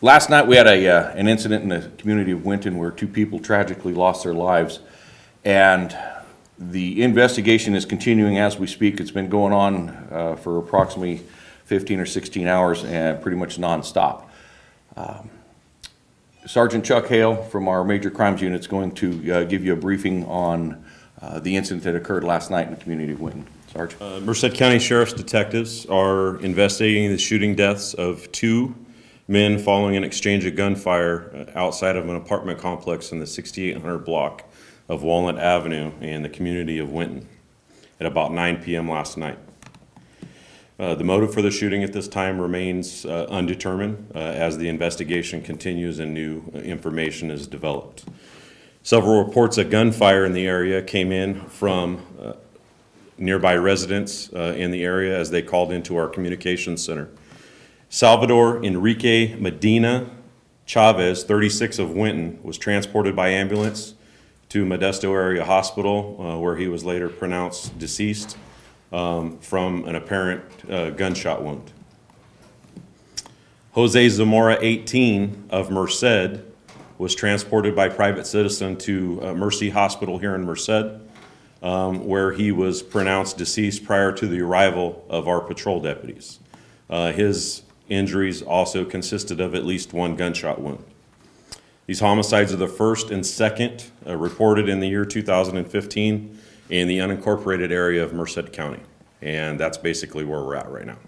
Last night we had an incident in the community of Winton where two people tragically lost their lives, and the investigation is continuing as we speak. It's been going on for approximately 15 or 16 hours and pretty much nonstop. Sergeant Chuck Hale from our Major Crimes Unit is going to give you a briefing on the incident that occurred last night in the community of Winton. Sarge? Merced County Sheriff's detectives are investigating the shooting deaths of two men following an exchange of gunfire outside of an apartment complex in the 6800 block of Walnut Avenue in the community of Winton at about 9 p.m. last night. The motive for the shooting at this time remains undetermined as the investigation continues and new information is developed. Several reports of gunfire in the area came in from nearby residents in the area as they called into our communications center. Salvador Enrique Medina Chavez, 36 of Winton, was transported by ambulance to Modesto Area Hospital where he was later pronounced deceased from an apparent gunshot wound. Jose Zamora, 18 of Merced, was transported by private citizen to Mercy Hospital here in Merced where he was pronounced deceased prior to the arrival of our patrol deputies. His injuries also consisted of at least one gunshot wound. These homicides are the first and second reported in the year 2015 in the unincorporated area of Merced County. And that's basically where we're at right now.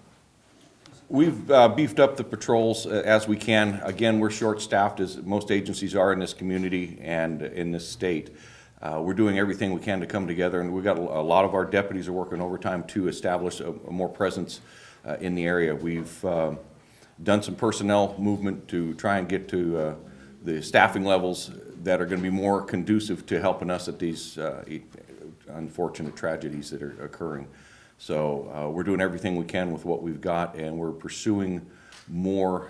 We've beefed up the patrols as we can. Again, we're short-staffed as most agencies are in this community and in this state. We're doing everything we can to come together, and we've got a lot of our deputies are working overtime to establish a more presence in the area. We've done some personnel movement to try and get to the staffing levels that are going to be more conducive to helping us at these unfortunate tragedies that are occurring. So we're doing everything we can with what we've got, and we're pursuing more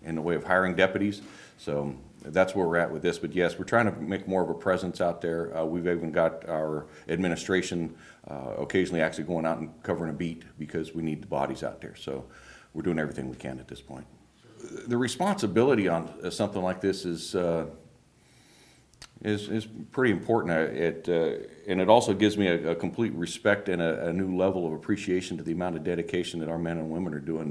in the way of hiring deputies. So that's where we're at with this. But yes, we're trying to make more of a presence out there. We've even got our administration occasionally actually going out and covering a beat because we need the bodies out there. So we're doing everything we can at this point. The responsibility on something like this is pretty important. And it also gives me a complete respect and a new level of appreciation to the amount of dedication that our men and women are doing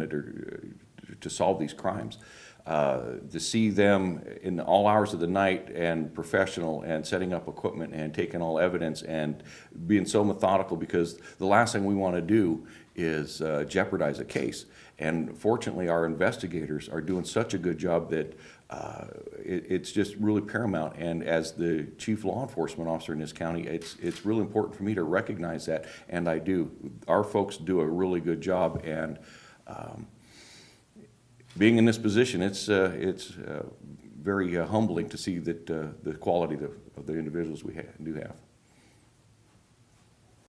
to solve these crimes. To see them in all hours of the night and professional and setting up equipment and taking all evidence and being so methodical, because the last thing we want to do is jeopardize a case. And fortunately, our investigators are doing such a good job that it's just really paramount. And as the chief law enforcement officer in this county, it's really important for me to recognize that, and I do. Our folks do a really good job, and being in this position, it's very humbling to see that the quality of the individuals we do have.